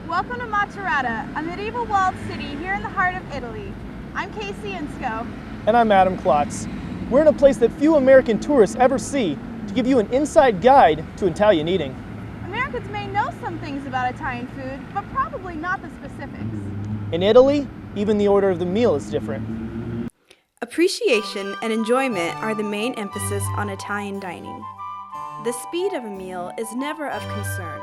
Welcome to Macerata, a medieval walled city here in the heart of Italy. I'm Casey Insco. And I'm Adam Klotz. We're in a place that few American tourists ever see to give you an inside guide to Italian eating. Americans may know some things about Italian food, but probably not the specifics. In Italy, even the order of the meal is different. Appreciation and enjoyment are the main emphasis on Italian dining. The speed of a meal is never of concern,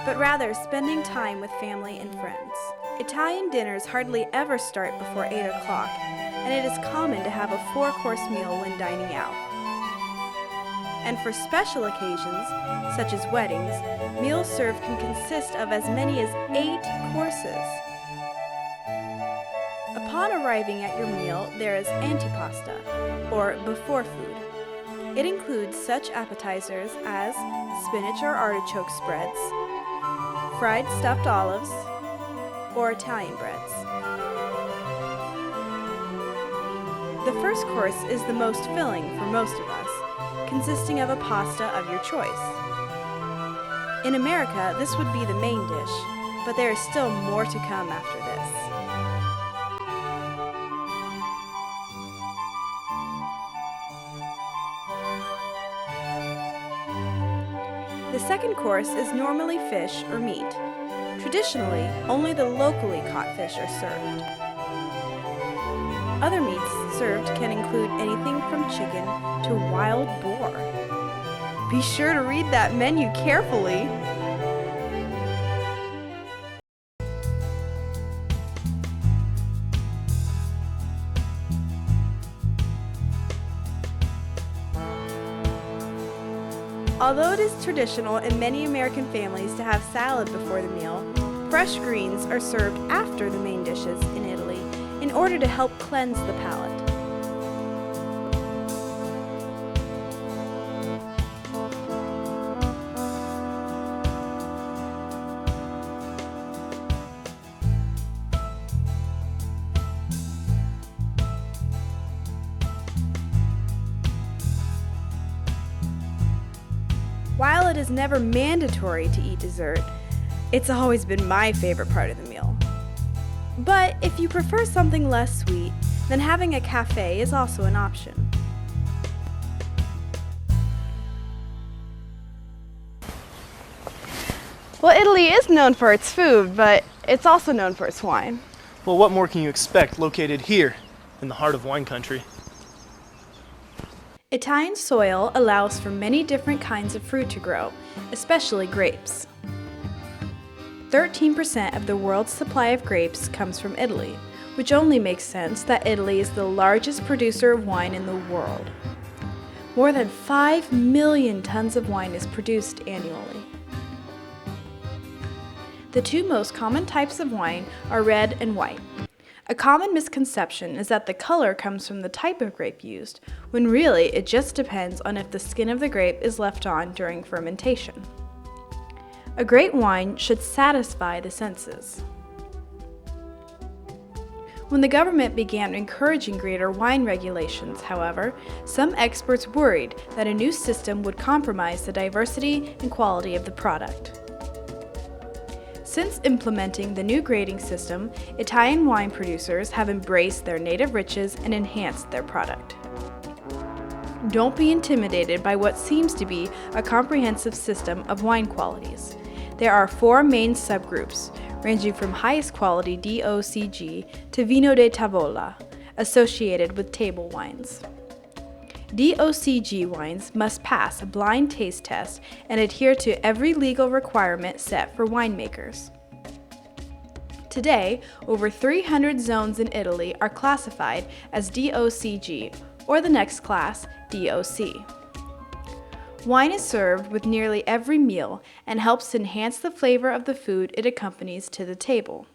but rather spending time with family and friends. Italian dinners hardly ever start before 8 o'clock, and it is common to have a 4-course meal when dining out. And for special occasions, such as weddings, meals served can consist of as many as 8 courses. Upon arriving at your meal, there is antipasta, or before food. It includes such appetizers as spinach or artichoke spreads, fried stuffed olives, or Italian breads. The first course is the most filling for most of us, consisting of a pasta of your choice. In America, this would be the main dish, but there is still more to come after this. The second course is normally fish or meat. Traditionally, only the locally caught fish are served. Other meats served can include anything from chicken to wild boar. Be sure to read that menu carefully. Although it is traditional in many American families to have salad before the meal, fresh greens are served after the main dishes in Italy in order to help cleanse the palate. While it is never mandatory to eat dessert, it's always been my favorite part of the meal. But if you prefer something less sweet, then having a cafe is also an option. Well, Italy is known for its food, but it's also known for its wine. Well, what more can you expect located here in the heart of wine country? Italian soil allows for many different kinds of fruit to grow, especially grapes. 13% of the world's supply of grapes comes from Italy, which only makes sense that Italy is the largest producer of wine in the world. More than 5 million tons of wine is produced annually. The two most common types of wine are red and white. A common misconception is that the color comes from the type of grape used, when really it just depends on if the skin of the grape is left on during fermentation. A great wine should satisfy the senses. When the government began encouraging greater wine regulations, however, some experts worried that a new system would compromise the diversity and quality of the product. Since implementing the new grading system, Italian wine producers have embraced their native riches and enhanced their product. Don't be intimidated by what seems to be a comprehensive system of wine qualities. There are 4 main subgroups, ranging from highest quality DOCG to Vino de Tavola, associated with table wines. DOCG wines must pass a blind taste test and adhere to every legal requirement set for winemakers. Today, over 300 zones in Italy are classified as DOCG, or the next class, DOC. Wine is served with nearly every meal and helps to enhance the flavor of the food it accompanies to the table.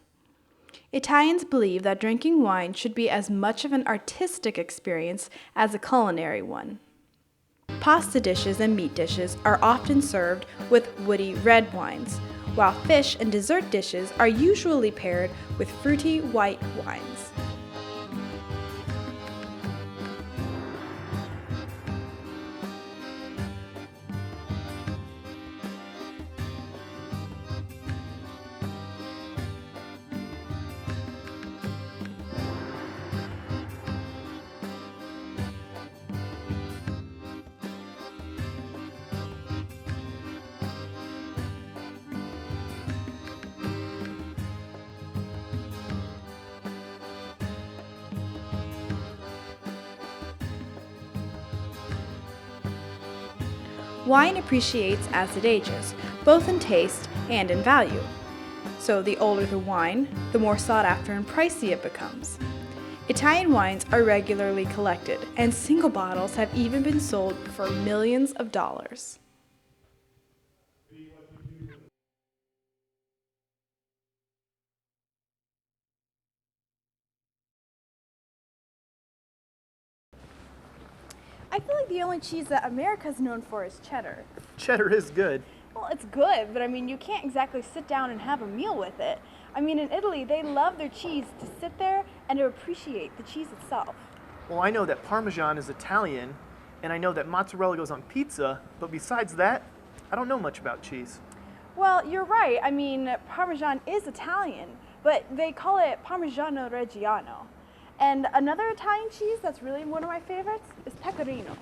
Italians believe that drinking wine should be as much of an artistic experience as a culinary one. Pasta dishes and meat dishes are often served with woody red wines, while fish and dessert dishes are usually paired with fruity white wines. Wine appreciates as it ages, both in taste and in value. So the older the wine, the more sought after and pricey it becomes. Italian wines are regularly collected, and single bottles have even been sold for millions of dollars. I feel like the only cheese that America's known for is cheddar. Cheddar is good. Well, it's good, but I mean, you can't exactly sit down and have a meal with it. I mean, in Italy, they love their cheese to sit there and to appreciate the cheese itself. Well, I know that Parmesan is Italian, and I know that mozzarella goes on pizza, but besides that, I don't know much about cheese. Well, you're right. I mean, Parmesan is Italian, but they call it Parmigiano Reggiano. And another Italian cheese that's really one of my favorites is Pecorino.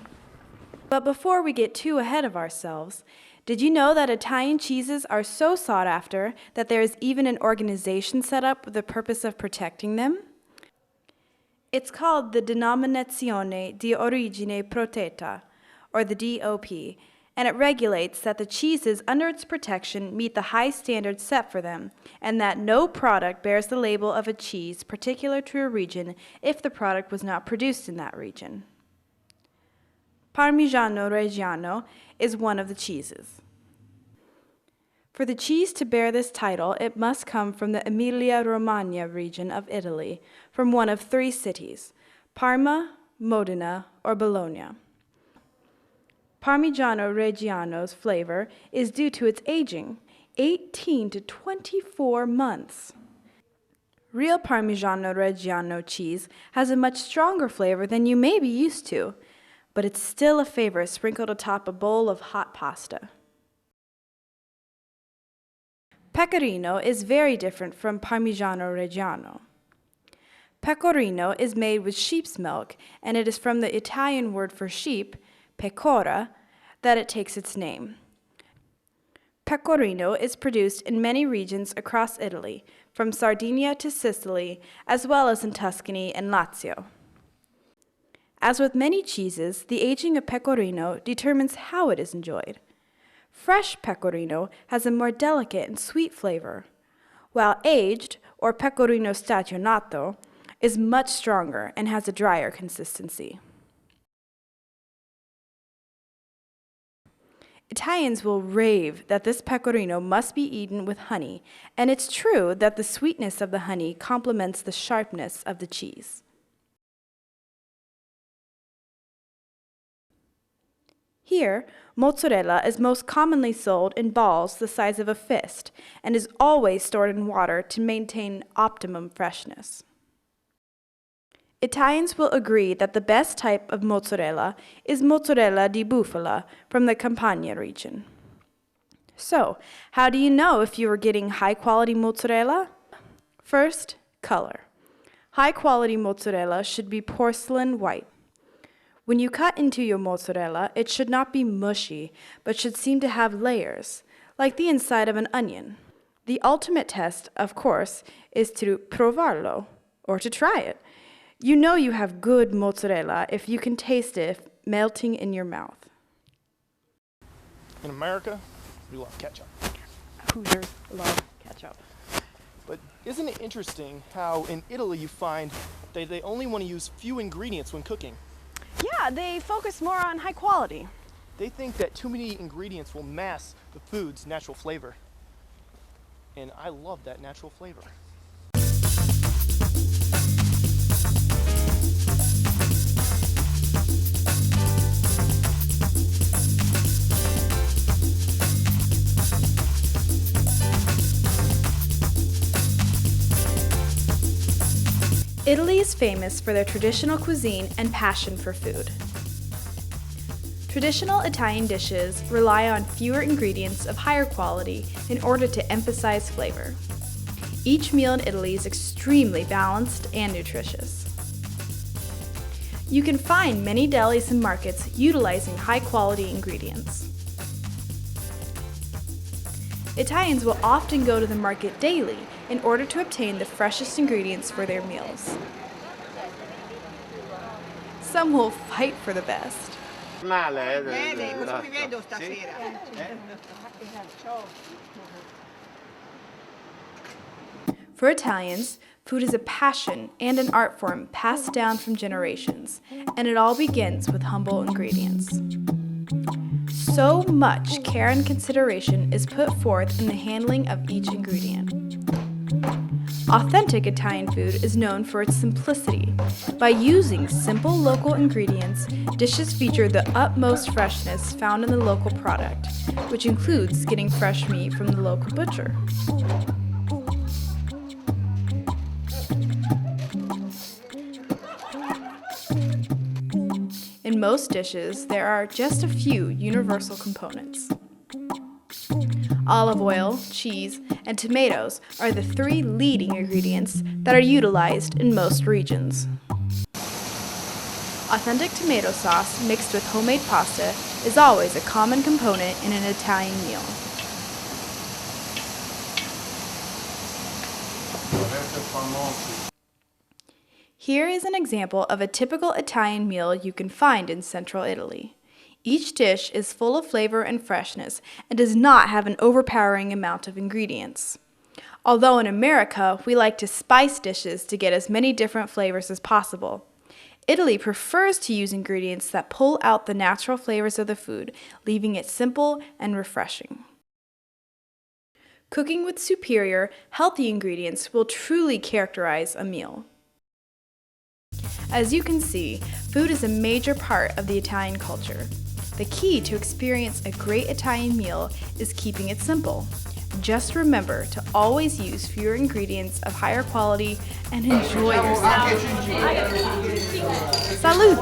But before we get too ahead of ourselves, did you know that Italian cheeses are so sought after that there is even an organization set up with the purpose of protecting them? It's called the Denominazione di Origine Protetta, or the DOP, and it regulates that the cheeses under its protection meet the high standards set for them, and that no product bears the label of a cheese particular to a region if the product was not produced in that region. Parmigiano Reggiano is one of the cheeses. For the cheese to bear this title, it must come from the Emilia-Romagna region of Italy, from one of 3 cities, Parma, Modena, or Bologna. Parmigiano Reggiano's flavor is due to its aging, 18 to 24 months. Real Parmigiano Reggiano cheese has a much stronger flavor than you may be used to, but it's still a favorite sprinkled atop a bowl of hot pasta. Pecorino is very different from Parmigiano Reggiano. Pecorino is made with sheep's milk, and it is from the Italian word for sheep, pecora, that it takes its name. Pecorino is produced in many regions across Italy, from Sardinia to Sicily, as well as in Tuscany and Lazio. As with many cheeses, the aging of pecorino determines how it is enjoyed. Fresh pecorino has a more delicate and sweet flavor, while aged, or pecorino stagionato, is much stronger and has a drier consistency. Italians will rave that this pecorino must be eaten with honey, and it's true that the sweetness of the honey complements the sharpness of the cheese. Here, mozzarella is most commonly sold in balls the size of a fist and is always stored in water to maintain optimum freshness. Italians will agree that the best type of mozzarella is mozzarella di bufala from the Campania region. So, how do you know if you are getting high-quality mozzarella? First, color. High-quality mozzarella should be porcelain white. When you cut into your mozzarella, it should not be mushy, but should seem to have layers, like the inside of an onion. The ultimate test, of course, is to provarlo, or to try it. You know you have good mozzarella if you can taste it melting in your mouth. In America, we love ketchup. Hoosiers love ketchup. But isn't it interesting how in Italy you find that they only want to use few ingredients when cooking? Yeah, they focus more on high quality. They think that too many ingredients will mask the food's natural flavor. And I love that natural flavor. Italy is famous for their traditional cuisine and passion for food. Traditional Italian dishes rely on fewer ingredients of higher quality in order to emphasize flavor. Each meal in Italy is extremely balanced and nutritious. You can find many delis and markets utilizing high-quality ingredients. Italians will often go to the market daily in order to obtain the freshest ingredients for their meals. Some will fight for the best. Bene, così mi vedo stasera. For Italians, food is a passion and an art form passed down from generations, and it all begins with humble ingredients. So much care and consideration is put forth in the handling of each ingredient. Authentic Italian food is known for its simplicity. By using simple local ingredients, dishes feature the utmost freshness found in the local product, which includes getting fresh meat from the local butcher. In most dishes, there are just a few universal components. Olive oil, cheese, and tomatoes are the three leading ingredients that are utilized in most regions. Authentic tomato sauce mixed with homemade pasta is always a common component in an Italian meal. Here is an example of a typical Italian meal you can find in central Italy. Each dish is full of flavor and freshness and does not have an overpowering amount of ingredients. Although in America, we like to spice dishes to get as many different flavors as possible, Italy prefers to use ingredients that pull out the natural flavors of the food, leaving it simple and refreshing. Cooking with superior, healthy ingredients will truly characterize a meal. As you can see, food is a major part of the Italian culture. The key to experience a great Italian meal is keeping it simple. Just remember to always use fewer ingredients of higher quality and enjoy yourself. Salute!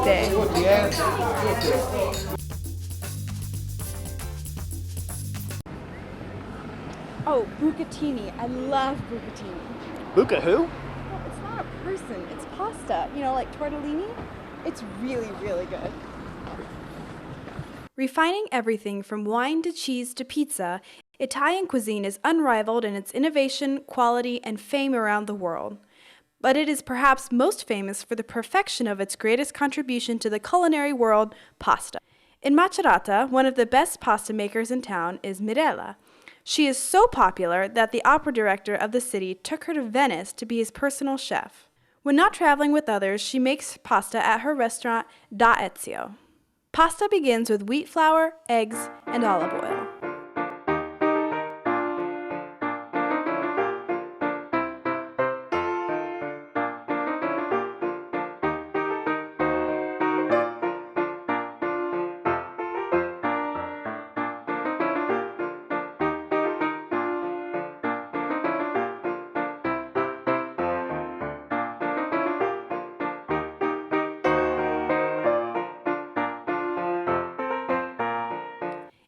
Oh, bucatini. I love bucatini. Luca who? Well, it's not a person, it's pasta. You know, like tortellini? It's really, really good. Refining everything from wine to cheese to pizza, Italian cuisine is unrivaled in its innovation, quality, and fame around the world. But it is perhaps most famous for the perfection of its greatest contribution to the culinary world, pasta. In Macerata, one of the best pasta makers in town is Mirella. She is so popular that the opera director of the city took her to Venice to be his personal chef. When not traveling with others, she makes pasta at her restaurant Da Ezio. Pasta begins with wheat flour, eggs, and olive oil.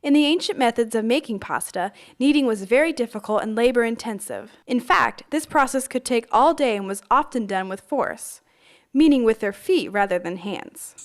In the ancient methods of making pasta, kneading was very difficult and labor-intensive. In fact, this process could take all day and was often done with force, meaning with their feet rather than hands.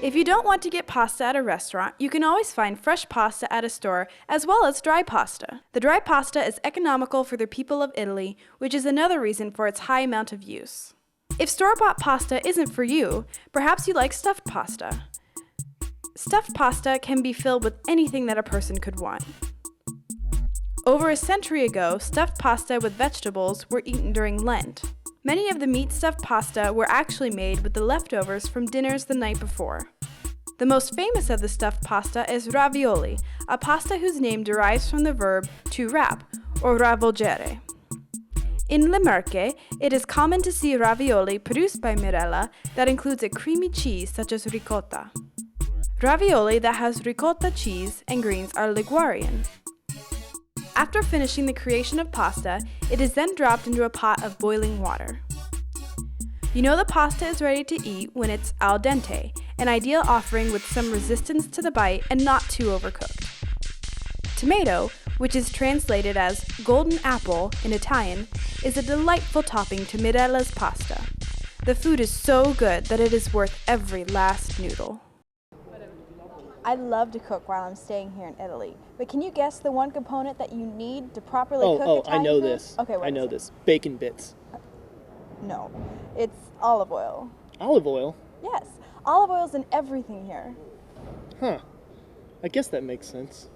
If you don't want to get pasta at a restaurant, you can always find fresh pasta at a store as well as dry pasta. The dry pasta is economical for the people of Italy, which is another reason for its high amount of use. If store-bought pasta isn't for you, perhaps you like stuffed pasta. Stuffed pasta can be filled with anything that a person could want. Over a century ago, stuffed pasta with vegetables were eaten during Lent. Many of the meat-stuffed pasta were actually made with the leftovers from dinners the night before. The most famous of the stuffed pasta is ravioli, a pasta whose name derives from the verb to wrap, or ravvolgere. In Le Marche, it is common to see ravioli produced by Mirella that includes a creamy cheese such as ricotta. Ravioli that has ricotta cheese and greens are Liguarian. After finishing the creation of pasta, it is then dropped into a pot of boiling water. You know the pasta is ready to eat when it's al dente, an ideal offering with some resistance to the bite and not too overcooked. Tomato, which is translated as golden apple in Italian, is a delightful topping to Mirella's pasta. The food is so good that it is worth every last noodle. I love to cook while I'm staying here in Italy, but can you guess the one component that you need to properly cook Italian I know food? this. Okay, what I is know it? this. Bacon bits. No, it's olive oil. Olive oil? Yes, olive oil's in everything here. Huh. I guess that makes sense.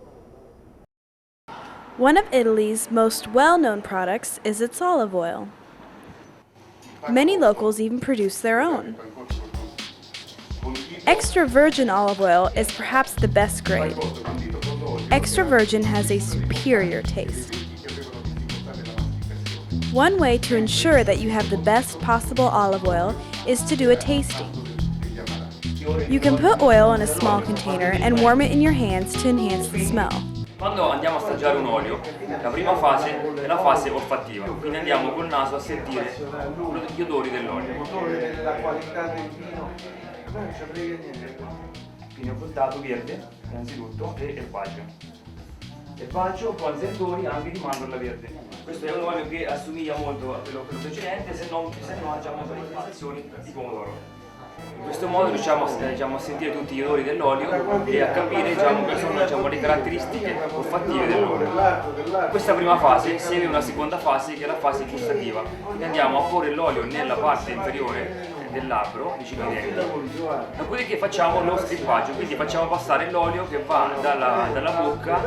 One of Italy's most well-known products is its olive oil. Many locals even produce their own. Extra virgin olive oil is perhaps the best grade. Extra virgin has a superior taste. One way to ensure that you have the best possible olive oil is to do a tasting. You can put oil in a small container and warm it in your hands to enhance the smell. Quando andiamo a assaggiare un olio, la prima fase è la fase olfattiva, quindi andiamo col naso a sentire gli odori dell'olio. La qualità del vino, non ci frega niente. Quindi ho fruttato verde, innanzitutto, e erbaceo. Erbaceo con sentori anche di mandorla verde. Questo è un olio che assomiglia molto a quello precedente, se no abbiamo delle sensazioni di pomodoro. In questo modo riusciamo a sentire tutti gli odori dell'olio e a capire quali sono le caratteristiche olfattive dell'olio. Questa prima fase segue una seconda fase che è la fase gustativa, quindi andiamo a porre l'olio nella parte inferiore del labbro, vicino ai denti, dopodiché facciamo lo strippaggio, quindi facciamo passare l'olio che va dalla bocca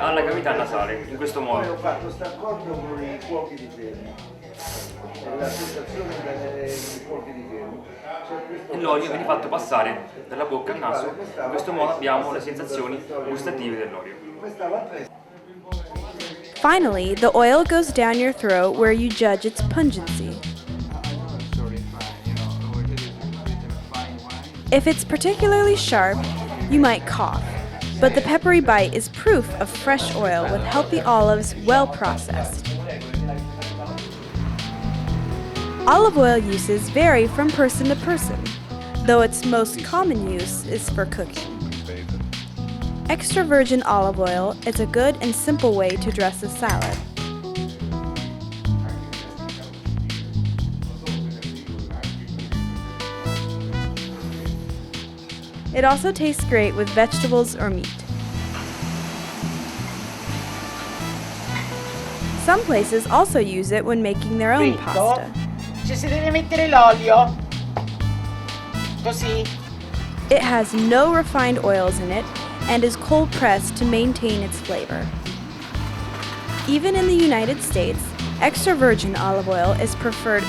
alla cavità nasale, in questo modo. Ho fatto questo accordo con i cuochi di fermo, l'associazione dei cuochi di fermo. E l'olio viene fatto passare dalla bocca al naso, in questo modo abbiamo le sensazioni gustative dell'olio. Finally, the oil goes down your throat where you judge its pungency. If it's particularly sharp, you might cough, but the peppery bite is proof of fresh oil with healthy olives well processed. Olive oil uses vary from person to person, though its most common use is for cooking. Extra virgin olive oil is a good and simple way to dress a salad. It also tastes great with vegetables or meat. Some places also use it when making their own pasta. Ci si deve mettere l'olio, così. It has no refined oils in it and is cold pressed to maintain its flavor. Even in the United States, extra virgin olive oil is preferred